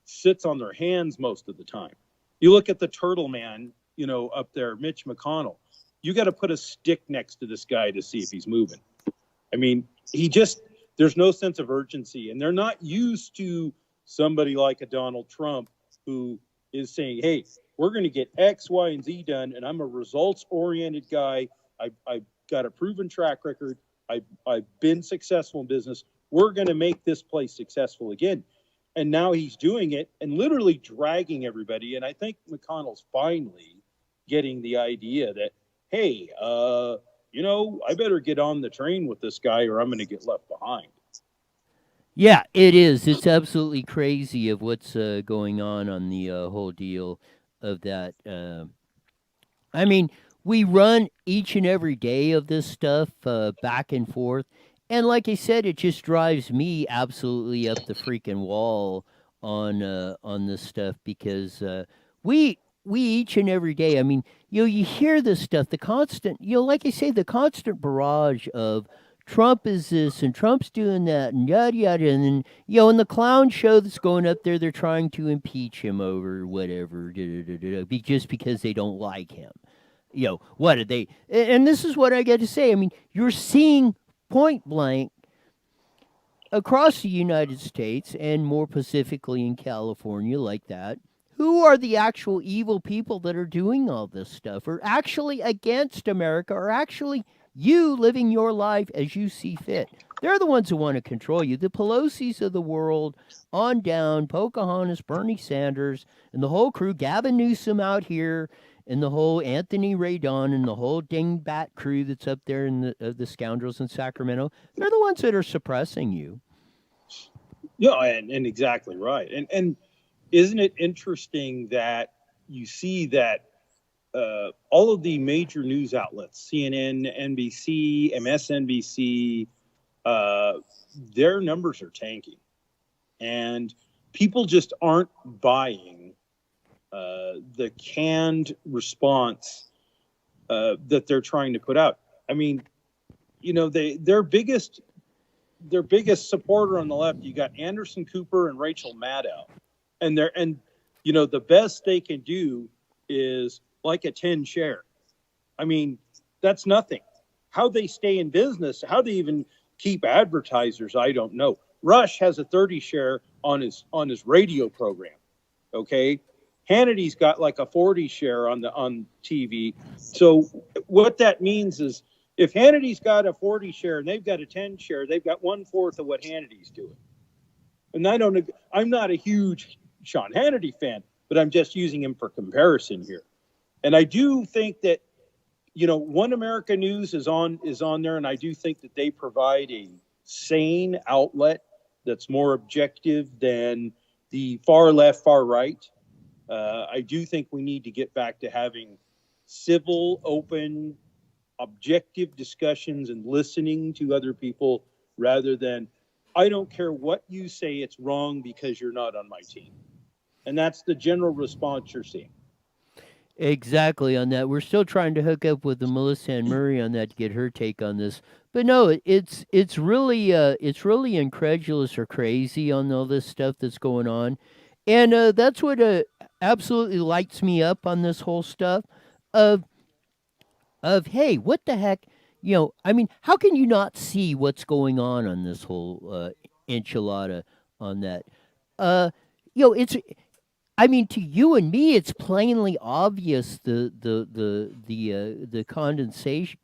sits on their hands most of the time. You look at the turtle man, up there, Mitch McConnell. You got to put a stick next to this guy to see if he's moving. I mean, there's no sense of urgency, and they're not used to somebody like a Donald Trump who is saying, hey, we're going to get X, Y, and Z done, and I'm a results-oriented guy. I've got a proven track record. I've been successful in business. We're going to make this place successful again. And now he's doing it and literally dragging everybody. And I think McConnell's finally getting the idea that, hey, I better get on the train with this guy or I'm going to get left behind. Yeah, it is. It's absolutely crazy of what's going on the whole deal of that. I mean, we run each and every day of this stuff back and forth. And like I said, it just drives me absolutely up the freaking wall on this stuff because we each and every day, I mean, you hear this stuff, the constant, like I say, the constant barrage of Trump is this and Trump's doing that and yada yada, and then in the clown show that's going up there, they're trying to impeach him over whatever, just because they don't like him. What did they? And this is what I got to say. I mean, you're seeing point blank across the United States and more specifically in California, like that. Who are the actual evil people that are doing all this stuff, or actually against America, or actually you living your life as you see fit? They're the ones who want to control you. The Pelosi's of the world on down, Pocahontas, Bernie Sanders, and the whole crew, Gavin Newsom out here, and the whole Anthony Radon and the whole dingbat crew that's up there in the scoundrels in Sacramento. They're the ones that are suppressing you. Yeah, and exactly right. And isn't it interesting that you see that all of the major news outlets, CNN, NBC, MSNBC, their numbers are tanking. And people just aren't buying the canned response that they're trying to put out. I mean, their biggest supporter on the left, you got Anderson Cooper and Rachel Maddow. And the best they can do is like a 10 share. I mean, that's nothing. How they stay in business, how they even keep advertisers, I don't know. Rush has a 30 share on his radio program. Okay. Hannity's got like a 40 share on TV. So what that means is if Hannity's got a 40 share and they've got a 10 share, they've got 1/4 of what Hannity's doing. And I'm not a huge Sean Hannity fan, but I'm just using him for comparison here. And I do think that, One America News is on there, and I do think that they provide a sane outlet that's more objective than the far left, far right. I do think we need to get back to having civil, open, objective discussions and listening to other people rather than, I don't care what you say, it's wrong because you're not on my team. And that's the general response you're seeing. Exactly on that. We're still trying to hook up with the Melissa Ann Murray on that to get her take on this. But no, it's really incredulous or crazy on all this stuff that's going on. And that's what absolutely lights me up on this whole stuff of hey, what the heck? I mean, how can you not see what's going on this whole enchilada on that? It's. I mean, to you and me, it's plainly obvious the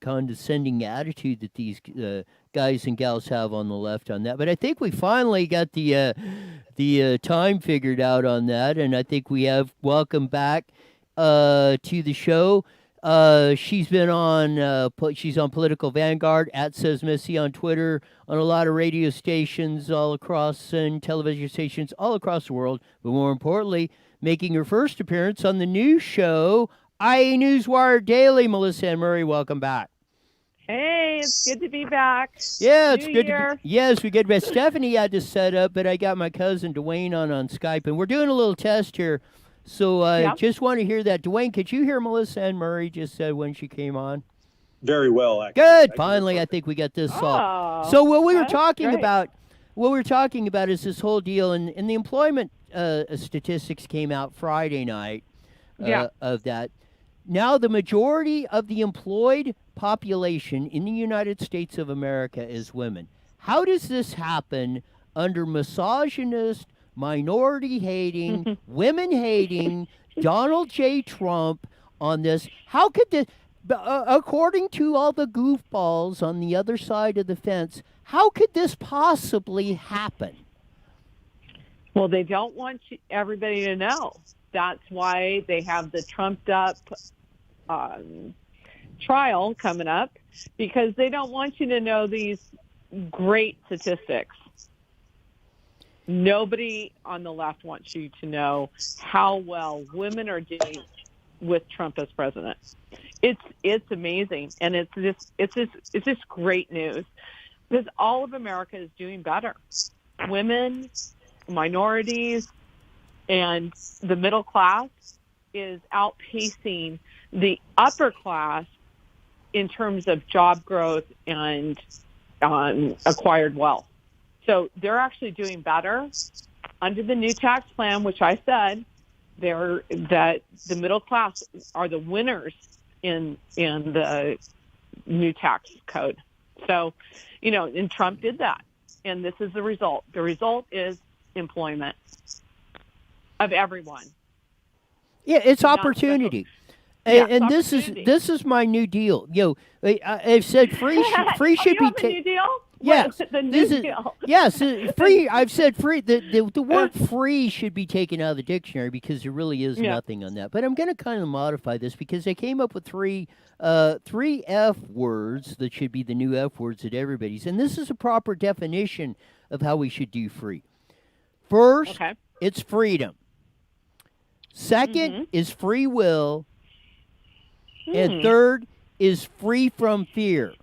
condescending attitude that these guys and gals have on the left on that. But I think we finally got the time figured out on that, and I think we have welcome back to the show. She's been on. She's on Political Vanguard @SaysMissy on Twitter, on a lot of radio stations all across and television stations all across the world. But more importantly, making her first appearance on the new show, IE Newswire Daily. Melissa Ann Murray, welcome back. Hey, it's good to be back. Yeah, it's New good year. to be. Yes, we get back. Stephanie had to set up, but I got my cousin Dwayne on Skype, and we're doing a little test here. So I just want to hear that. Dwayne, could you hear Melissa Ann Murray just said when she came on? very well, actually. Good. Finally, I think we got this solved. Oh, So what we were that's talking great. about, is this whole deal, and the employment statistics came out Friday night of that. Now the majority of the employed population in the United States of America is women. How does this happen under misogynist, minority-hating, women-hating Donald J. Trump on this? How could this, according to all the goofballs on the other side of the fence, how could this possibly happen? Well, they don't want everybody to know. That's why they have the trumped-up trial coming up, because they don't want you to know these great statistics. Nobody on the left wants you to know how well women are doing with Trump as president. It's amazing, and it's just great news, because all of America is doing better. Women, minorities, and the middle class is outpacing the upper class in terms of job growth and acquired wealth. So they're actually doing better under the new tax plan, which I said that the middle class are the winners in the new tax code. So, and Trump did that, and this is the result. The result is employment of everyone. Yeah, it's opportunity. And this is my new deal. I've said free should you be have a new deal? Yes, the new deal. Yes, free. I've said free. The word free should be taken out of the dictionary because there really is nothing on that. But I'm going to kind of modify this because I came up with three F words that should be the new F words that everybody's. And this is a proper definition of how we should do free. First, it's freedom. Second is free will. And third is free from fear.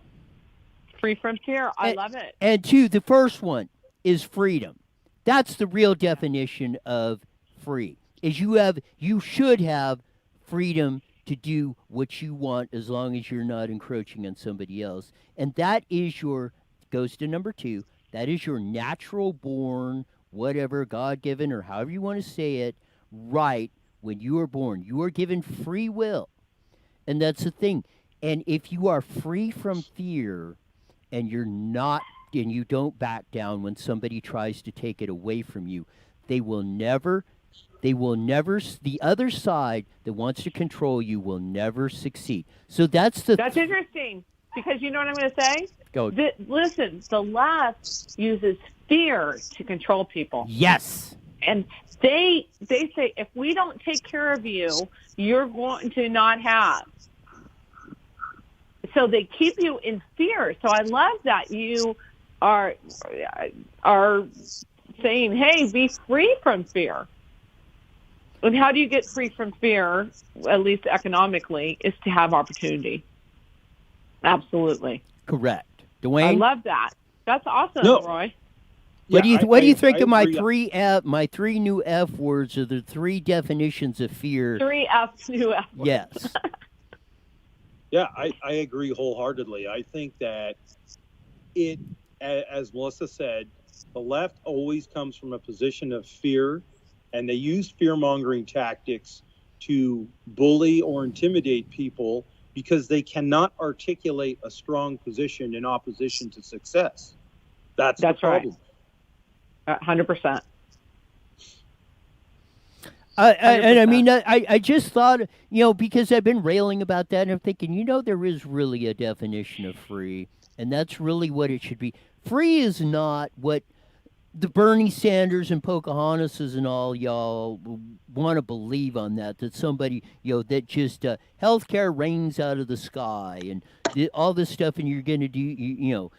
Free from fear. I love it. And two, the first one is freedom. That's the real definition of free. Is you should have freedom to do what you want as long as you're not encroaching on somebody else. And that is goes to number two, that is your natural born, whatever, God-given, or however you want to say it, right when you are born. You are given free will. And that's the thing. And if you are free from fear and you're not, and you don't back down when somebody tries to take it away from you, the other side that wants to control you will never succeed. So that's interesting, because you know what I'm going to say? Go. Listen, the left uses fear to control people. Yes. And they say, if we don't take care of you, you're going to not have. So they keep you in fear. So I love that you are saying, hey, be free from fear. And how do you get free from fear, at least economically, is to have opportunity. Absolutely. Correct. Dwayne? I love that. That's awesome, Roy. What do you think of my three new F words, or the three definitions of fear? Three new F words. Yes. Yeah, I agree wholeheartedly. I think that as Melissa said, the left always comes from a position of fear, and they use fear-mongering tactics to bully or intimidate people because they cannot articulate a strong position in opposition to success. That's the problem. Right. 100%. And I mean, I just thought, because I've been railing about that, and I'm thinking, there is really a definition of free, and that's really what it should be. Free is not what the Bernie Sanders and Pocahontases and all y'all want to believe on that somebody, that just healthcare rains out of the sky and all this stuff, and you're going to do,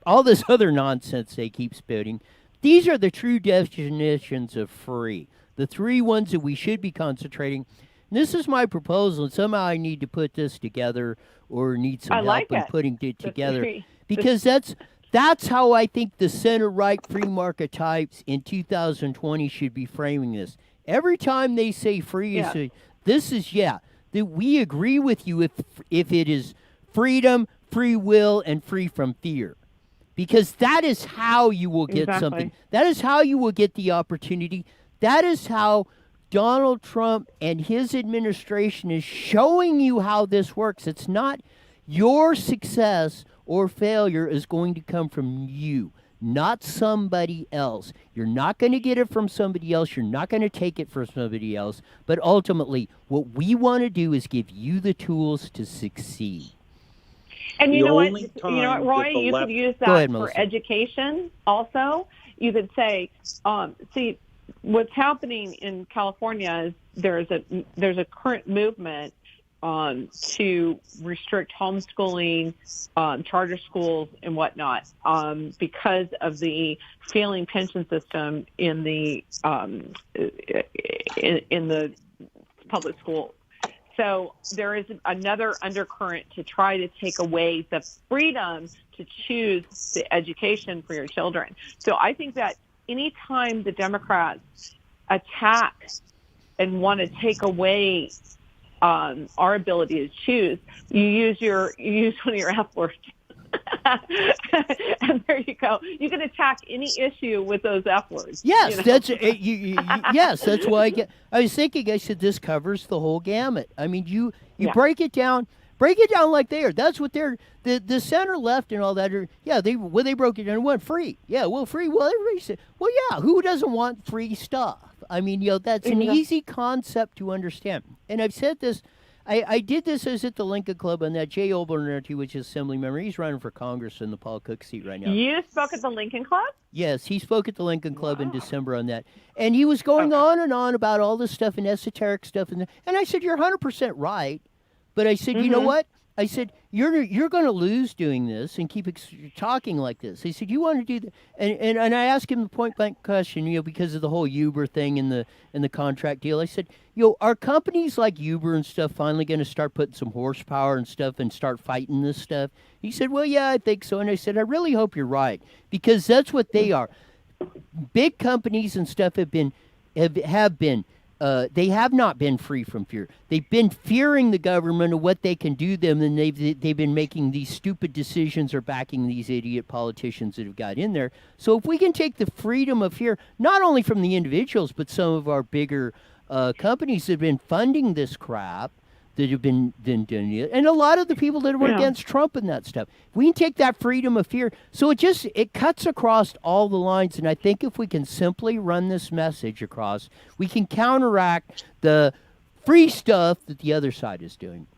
all this other nonsense they keep spitting. These are the true definitions of free. The three ones that we should be concentrating. And this is my proposal, and somehow I need to put this together or need some help in putting it together. Because that's how I think the center-right free market types in 2020 should be framing this. Every time they say free, that we agree with you if it is freedom, free will, and free from fear. Because that is how you will get something. That is how you will get the opportunity. That is how Donald Trump and his administration is showing you how this works. It's not your success or failure is going to come from you, not somebody else. You're not going to get it from somebody else. You're not going to take it from somebody else. But ultimately, what we want to do is give you the tools to succeed. And you The know what? only You know what, time Roy? that the You left- could use Go that ahead, for Melissa. education also. You could say, see, what's happening in California is there's a current movement to restrict homeschooling, charter schools, and whatnot, because of the failing pension system in the public schools. So there is another undercurrent to try to take away the freedom to choose the education for your children. So I think that anytime the Democrats attack and want to take away our ability to choose, you use one of your F words. And there you go. You can attack any issue with those F words. Yes, you know? that's yes. That's why I was thinking. I said this covers the whole gamut. I mean, you break it down like they are. That's what they're the center left and all that are. Yeah, they broke it down. What free? Yeah, well, free. Well, everybody said, well, yeah. Who doesn't want free stuff? I mean, that's an easy concept to understand. And I've said this. I did this. I was at the Lincoln Club on that Jay Oberner, which is assembly member. He's running for Congress in the Paul Cook seat right now. You spoke at the Lincoln Club? Yes, he spoke at the Lincoln Club in December on that. And he was going on and on about all this stuff and esoteric stuff. And I said, you're 100% right. But I said, you know what? I said, you're going to lose doing this and keep talking like this. He said, you want to do that? And I asked him the point blank question, because of the whole Uber thing and the contract deal. I said, are companies like Uber and stuff finally going to start putting some horsepower and stuff and start fighting this stuff? He said, well, yeah, I think so. And I said, I really hope you're right, because that's what they are. Big companies and stuff have been. They have not been free from fear. They've been fearing the government and what they can do to them, and they've been making these stupid decisions or backing these idiot politicians that have got in there. So if we can take the freedom of fear, not only from the individuals, but some of our bigger companies that have been funding this crap, that have been doing it, and a lot of the people that were against Trump and that stuff. We can take that freedom of fear. So it cuts across all the lines, and I think if we can simply run this message across, we can counteract the free stuff that the other side is doing.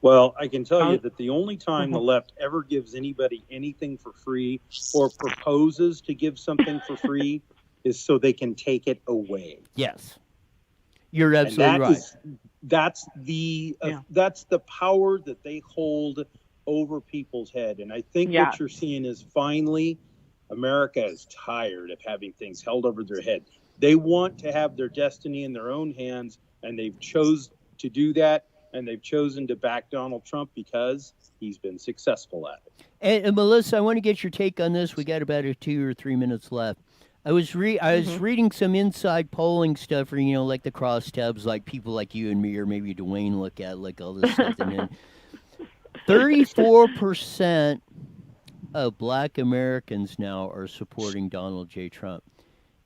Well, I can tell you that the only time the left ever gives anybody anything for free or proposes to give something for free is so they can take it away. Yes. You're absolutely right. That's the power that they hold over people's head. And I think what you're seeing is finally America is tired of having things held over their head. They want to have their destiny in their own hands, and they've chosen to do that, and they've chosen to back Donald Trump because he's been successful at it. And Melissa, I want to get your take on this. We got about 2 or 3 minutes left. I was reading some inside polling stuff, or like the crosstabs, like people like you and me, or maybe Dwayne look at, like all this stuff. And then 34% of Black Americans now are supporting Donald J. Trump.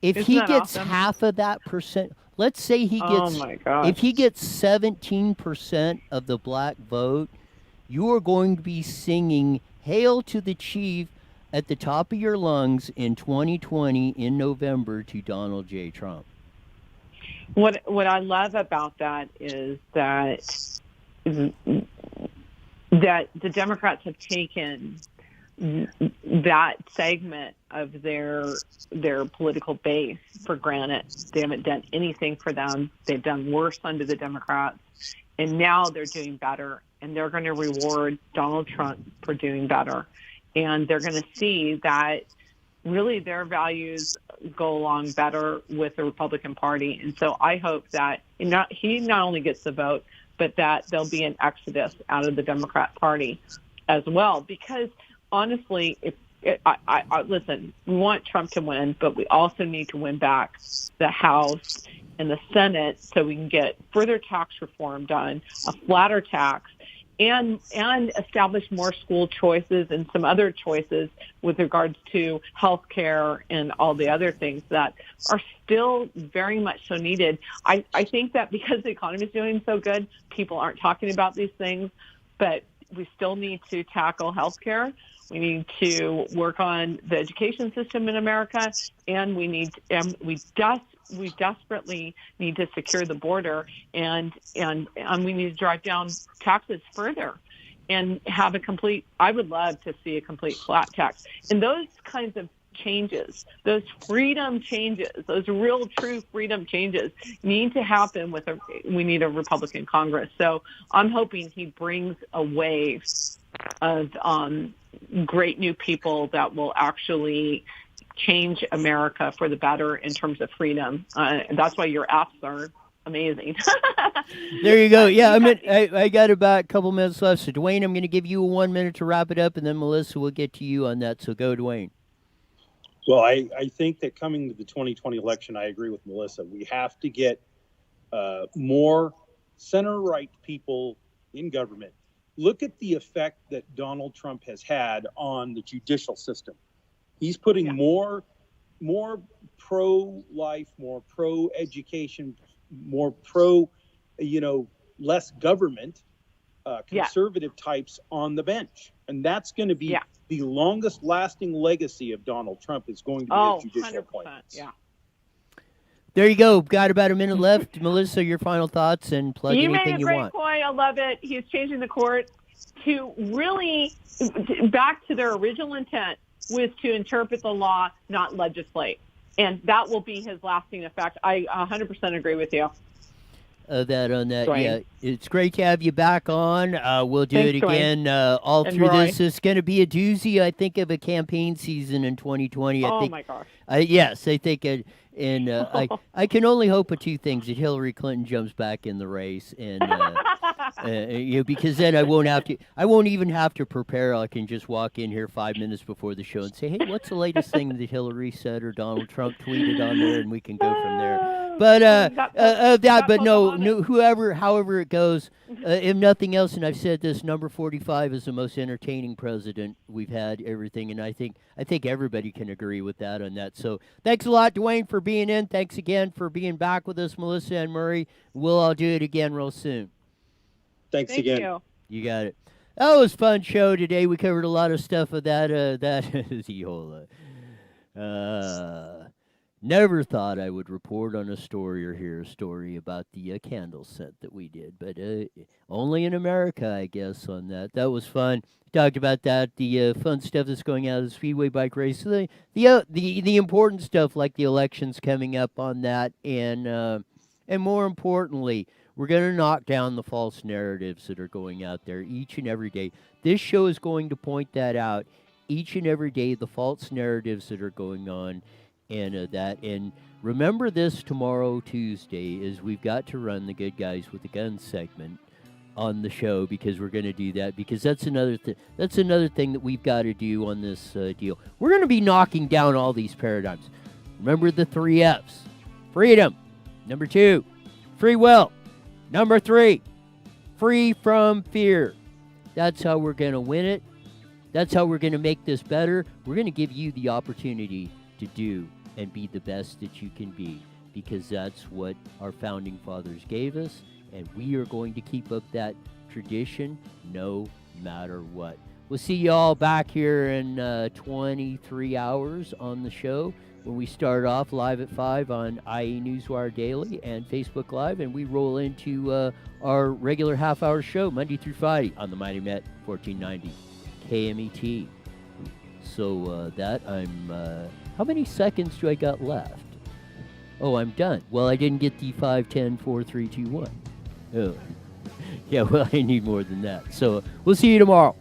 If he gets half of that percent, let's say he gets, if he gets 17% of the Black vote, you are going to be singing "Hail to the Chief" at the top of your lungs in 2020 in November to Donald J. Trump. What I love about that is that the Democrats have taken that segment of their political base for granted. They haven't done anything for them. They've done worse under the Democrats, and now they're doing better, and they're going to reward Donald Trump for doing better. And they're going to see that really their values go along better with the Republican Party. And so I hope that he not only gets the vote, but that there'll be an exodus out of the Democrat Party as well. Because honestly, listen, we want Trump to win, but we also need to win back the House and the Senate so we can get further tax reform done, a flatter tax, and establish more school choices and some other choices with regards to health care and all the other things that are still very much so needed. I think that because the economy is doing so good, people aren't talking about these things, but we still need to tackle health care. We need to work on the education system in America, and we desperately need to secure the border, and we need to drive down taxes further and have I would love to see a complete flat tax. And those kinds of changes, those freedom changes, those real true freedom changes need to happen we need a Republican Congress. So I'm hoping he brings a wave of great new people that will actually change America for the better in terms of freedom. And that's why your apps are amazing. There you go. Yeah, I got about a couple minutes left. So, Dwayne, I'm going to give you 1 minute to wrap it up, and then Melissa will get to you on that. So go, Dwayne. Well, I think that coming to the 2020 election, I agree with Melissa. We have to get more center-right people in government. Look at the effect that Donald Trump has had on the judicial system. He's putting more pro-life, more pro-education, more less government, conservative types on the bench. And that's going to be the longest lasting legacy of Donald Trump is going to be his judicial 100%, appointments. Yeah. There you go. Got about a minute left. Melissa, your final thoughts and plug anything you want. You made a great point. I love it. He's changing the court to really back to their original intent was to interpret the law, not legislate. And that will be his lasting effect. I 100% agree with you. That on that, Dwayne. yeah. It's great to have you back on. We'll do Thanks, it again all And through Roy. this. It's going to be a doozy, I think, of a campaign season in 2020. My gosh. Yes, I think, I can only hope for two things: that Hillary Clinton jumps back in the race, and because then I won't even have to prepare. I can just walk in here 5 minutes before the show and say, "Hey, what's the latest thing that Hillary said or Donald Trump tweeted on there?" And we can go from there. But however it goes, if nothing else, and I've said this, number 45 is the most entertaining president we've had. Everything, and I think everybody can agree with that on that. So thanks a lot, Dwayne, for being in. Thanks again for being back with us, Melissa and Murray. We'll all do it again real soon. Thanks Thank again. you. You got it. That was a fun show today. We covered a lot of stuff of that. Never thought I would report on a story or hear a story about the candle scent that we did, but only in America, I guess, on that. That was fun. Talked about that, the fun stuff that's going out of the Speedway bike race, the important stuff like the elections coming up on that, and more importantly, we're going to knock down the false narratives that are going out there each and every day. This show is going to point that out each and every day, the false narratives that are going on. And remember this tomorrow, Tuesday, is we've got to run the Good Guys with the Guns segment on the show, because we're going to do that, because that's another thing that we've got to do on this deal. We're going to be knocking down all these paradigms. Remember the 3 F's. Freedom. Number 2, free will. Number 3, free from fear. That's how we're going to win it. That's how we're going to make this better. We're going to give you the opportunity to do and be the best that you can be, because that's what our founding fathers gave us, and we are going to keep up that tradition no matter what. We'll see you all back here in 23 hours on the show, when we start off live at 5 on IE Newswire Daily and Facebook Live, and we roll into our regular half-hour show Monday through Friday on the Mighty Met 1490 KMET. So how many seconds do I got left? Oh, I'm done. Well, I didn't get the 5, 10, 4, 3, 2, 1. Oh. Yeah, well, I need more than that. So we'll see you tomorrow.